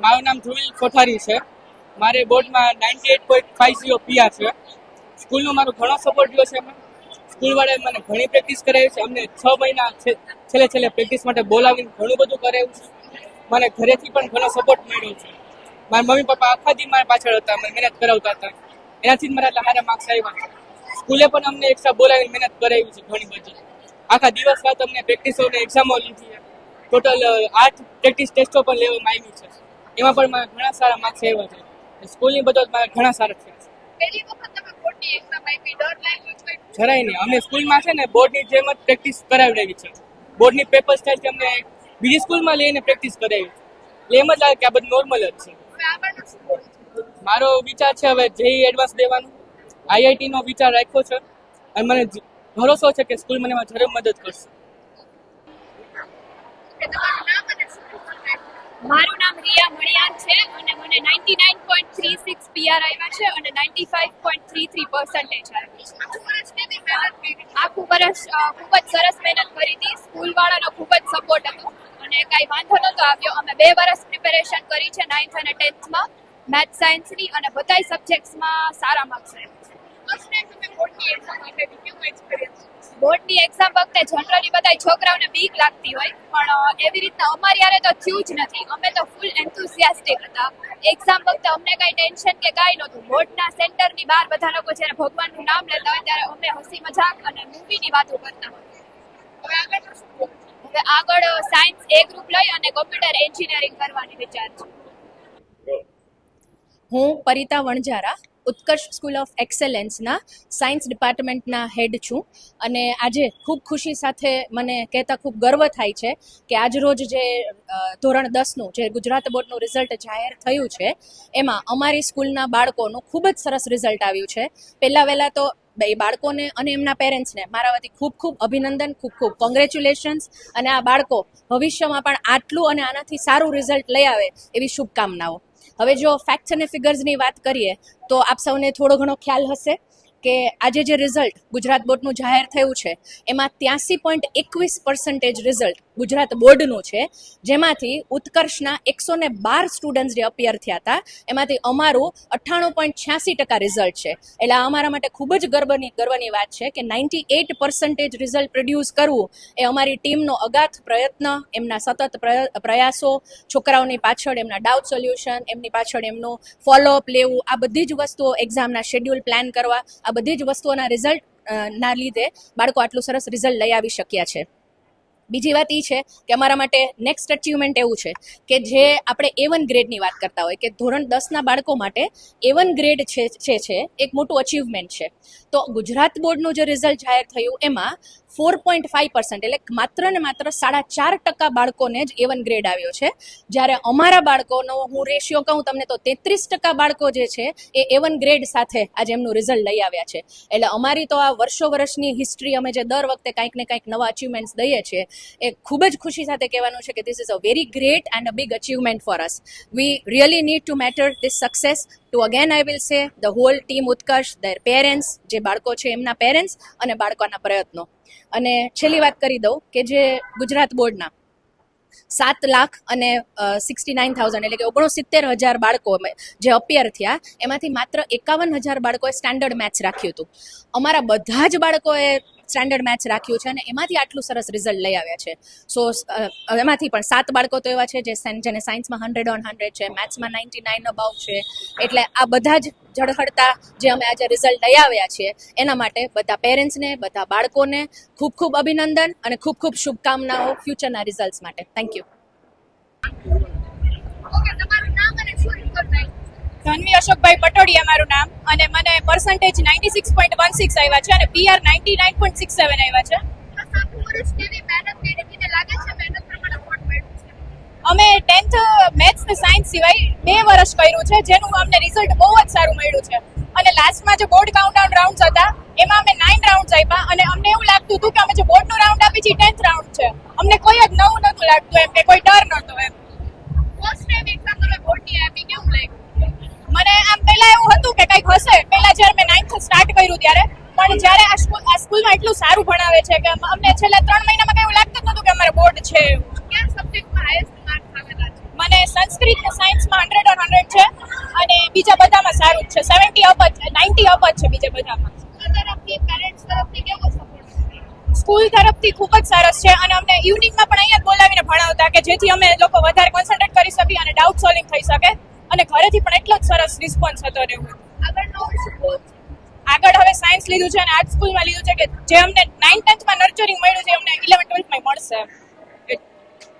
મારું નામ ધ્રુવિલ કોઠારી છે. મારે બોર્ડમાં 98.50 PR છે. સ્કૂલનો મારો ઘણો સપોર્ટ રહ્યો છે. એમાં સ્કૂલવાળાએ મને ઘણી પ્રેક્ટિસ કરાવી છે. અમને 6 મહિના છેલ્લે પ્રેક્ટિસ માટે બોલાવીને ઘણું બધું કરાવ્યું છે. મને ઘરેથી પણ ઘણો સપોર્ટ મળ્યો છે. મારા મમ્મી પપ્પા આખા દી મારા પાછળ હતા, મને મહેનત કરાવતા હતા. એનાથી જ મારા એટલા સારા માર્ક્સ આવ્યા છે. સ્કૂલે પણ અમને એક્સ્ટ્રા બોલાવીને મહેનત કરાવી છે ઘણી બધી. આખા દિવસ રાત અમને પ્રેક્ટિસો અને એક્ઝામો લીધી છે. ટોટલ 8 પ્રેક્ટિસ ટેસ્ટો પણ લેવામાં આવી છે. એમાં પણ મારા ઘણા સારા માર્ક્સ આવ્યા છે. સ્કૂલની બદોલત મારા ઘણા સારા થયા છે. જરાય નહીં. અમે સ્કૂલમાં છે ને બોર્ડની જેમ જ પ્રેક્ટિસ કરાવડાવી છે. બોર્ડની પેપર સ્ટાઇલ અમને બીજી સ્કૂલમાં લઈને પ્રેક્ટિસ કરાવી છે. એટલે એમ જ લાગે કે આ બધું નોર્મલ જ છે. મારો વિચાર છે હવે જેઈ એડવાન્સ દેવાનું. IIT નો વિચાર રાખ્યો છે અને મને ભરોસો છે કે સ્કૂલ મને એમાં જરૂર મદદ કરશે. મારું નામ રિયા મણિયાર છે અને મને 99.36 PR આવ્યા છે અને 95.33% આવ્યા છે. આખું વર્ષ ખૂબ જ સરસ મહેનત કરી હતી. સ્કૂલવાળાનો ખૂબ જ સપોર્ટ હતો અને કાંઈ વાંધો નહોતો આવ્યો. અમે 2 વર્ષ પ્રિપેરેશન કરી છે 9th અને 10thમાં મેથ્સ સાયન્સની અને બધાય સબ્જેક્ટ્સમાં સારા માર્ક્સ આવ્યા છે. બોર્ડની એક્ઝામ વખતે જનરલી બધા છોકરાઓને બીક લાગતી હોય, પણ એવી રીતના અમારી યારે તો થયું જ નથી. અમે તો ફૂલ એન્થુસિયાસ્ટિક હતા. એક્ઝામ વખતે અમને કાંઈ ટેન્શન કે કાંઈ નહોતું. બોર્ડના સેન્ટરની બહાર બધા લોકો જ્યારે ભગવાનનું નામ લેતા હોય ત્યારે અમે હસી મજાક અને મૂવીની વાતો કરતા હોય. હવે આગળ સાયન્સ A ગ્રુપ લઈ અને કોમ્પ્યુટર એન્જિનિયરિંગ કરવાની વિચાર છે. હું પરિતા વણજારા ઉત્કર્ષ સ્કૂલ ઓફ એક્સેલન્સના સાયન્સ ડિપાર્ટમેન્ટના હેડ છું અને આજે ખૂબ ખુશી સાથે મને કહેતા ખૂબ ગર્વ થાય છે કે આજરોજ જે ધોરણ 10નું જે ગુજરાત બોર્ડનું રિઝલ્ટ જાહેર થયું છે એમાં અમારી સ્કૂલના બાળકોનું ખૂબ જ સરસ રિઝલ્ટ આવ્યું છે. પહેલાં તો એ બાળકોને અને એમના પેરેન્ટ્સને મારા વતી ખૂબ ખૂબ અભિનંદન, ખૂબ ખૂબ કોંગ્રેચ્યુલેશન્સ અને આ બાળકો ભવિષ્યમાં પણ આટલું અને આનાથી સારું રિઝલ્ટ લઈ આવે એવી શુભકામનાઓ. હવે જો ફેક્ટ્સ અને ફિગર્સની વાત કરીએ તો આપ સૌને થોડો ઘણો ખ્યાલ હશે કે આજે જે રિઝલ્ટ ગુજરાત બોર્ડનું જાહેર થયું છે એમાં 83.21% રિઝલ્ટ ગુજરાત બોર્ડનું છે, જેમાંથી ઉત્કર્ષના 112 સ્ટુડન્ટ્સ જે અપિયર થયા હતા એમાંથી અમારું 98.86% રિઝલ્ટ છે. એટલે અમારા માટે ખૂબ જ ગર્વની વાત છે કે 98% રિઝલ્ટ પ્રોડ્યુસ કરવું એ અમારી ટીમનો અગાધ પ્રયત્ન, એમના સતત પ્રયાસો, છોકરાઓની પાછળ એમના ડાઉટ સોલ્યુશન, એમની પાછળ એમનું ફોલોઅપ લેવું, આ બધી જ વસ્તુઓ, એક્ઝામના શેડ્યુલ પ્લાન કરવા, આ બધી જ વસ્તુઓના રિઝલ્ટ ના લીધે બાળકો આટલું સરસ રિઝલ્ટ લઈ આવી શક્યા છે. બીજી વાત એ છે કે અમારા માટે નેક્સ્ટ અચીવમેન્ટ એવું છે કે જે આપણે A1 ગ્રેડની વાત કરતા હોય કે ધોરણ 10ના બાળકો માટે A1 ગ્રેડ છે એક મોટું અચીવમેન્ટ છે. તો ગુજરાત બોર્ડનું જે રિઝલ્ટ જાહેર થયું એમાં 4.5% એટલે માત્ર ને માત્ર 4.5% બાળકોને જ A1 ગ્રેડ આવ્યો છે. જ્યારે અમારા બાળકોનો હું રેશિયો કહું તમને તો 33% બાળકો જે છે એ A1 ગ્રેડ સાથે આજે એમનું રિઝલ્ટ લઈ આવ્યા છે. એટલે અમારી તો આ વર્ષોની હિસ્ટ્રી અમે જે દર વખતે કંઈક ને કંઈક નવા અચીવમેન્ટ્સ દઈએ છીએ એ ખૂબ જ ખુશી સાથે કહેવાનું છે કે this is a very great and a big achievement for us. We really need to matter this success to again I will say the whole team Utkarsh, their parents, જે બાળકો છે એમના પેરેન્ટ્સ અને બાળકોના પ્રયત્નો. અને છેલ્લી વાત કરી દઉં કે જે ગુજરાત બોર્ડના 7,69,000 એટલે કે 69,000 બાળકો જે અપિયર થયા એમાંથી માત્ર 51,000 બાળકોએ સ્ટાન્ડર્ડ મેથ્સ રાખ્યું હતું. અમારા બધા જ બાળકોએ સ્ટાન્ડર્ડ મેથ્સ રાખ્યું છે અને એમાંથી આટલું સરસ રિઝલ્ટ લઈ આવ્યા છે. સો એમાંથી પણ 7 બાળકો તો એવા છે જેને સાયન્સમાં 100 on 100 છે, મેથ્સમાં 99 અબાઉ છે. એટલે આ બધા જ ઝળહળતા જે અમે આજે રિઝલ્ટ લઈ આવ્યા છીએ એના માટે બધા પેરેન્ટ્સને, બધા બાળકોને ખૂબ ખૂબ અભિનંદન અને ખૂબ ખૂબ શુભકામનાઓ ફ્યુચરના રિઝલ્ટ્સ માટે. Thank you. ધનવી અશોકભાઈ પટોડિયા મારું નામ અને મને પર્સન્ટેજ 96.16 આવ્યા છે અને PR 99.67 આવ્યા છે. અમે 10th મેથ્સ ને સાયન્સ સિવાય 2 વર્ષ કર્યું છે જેનું અમને રિઝલ્ટ બહુ જ સારું મળ્યું છે. અને લાસ્ટમાં જે બોર્ડ કાઉન્ટડાઉન રાઉન્ડ્સ હતા એમાં અમે 9 રાઉન્ડ્સ આપ્યા અને અમને એવું લાગતું હતું કે અમે જે બોર્ડનું રાઉન્ડ આપી છે 10th રાઉન્ડ છે. અમને કોઈ જ નવું નહોતું લાગતું એમ કે કોઈ ડર નહોતો એમ. ફર્સ્ટ ટાઈમ એક્ઝામ તમે બોર્ડની આપી કેવું લાગ્યું? મને આમ પહેલા એવું હતું કે કંઈક હશે, પહેલા જ્યારે મેં 9th સ્ટાર્ટ કર્યું ત્યારે, પણ જ્યારે આ સ્કૂલમાં એટલું સારું ભણાવે છે કે અમને છેલ્લા 3 મહિનામાં કંઈ એવું લાગતું જ નહોતું કે અમારે બોર્ડ છે. ક્યાં સબ્જેક્ટમાં હાઈએસ્ટ માર્ક્સ આવેલા છે? મને સંસ્કૃત ને સાયન્સમાં અને બીજા બધામાં સારું જ છે 70 અપ જ 90 અપ જ છે બીજા બધામાં સ્કૂલ તરફથી ખૂબ જ સરસ છે અને અમને ઇવનિંગમાં પણ અહીંયા જ બોલાવીને ભણાવતા કે જેથી અમે લોકો વધારે કોન્સન્ટ્રેટ કરી શકીએ અને ડાઉટ સોલ્વિંગ થઈ શકે અને ઘરેથી પણ એટલો જ સરસ રિસ્પોન્સ હતો ને આગળ હવે સાયન્સ લીધું છે અને આર્ટ સ્કૂલમાં લીધું છે કે જે અમને 9th 10th માં નર્ચરિંગ મળ્યું છે અમને 11th 12th માં મળશે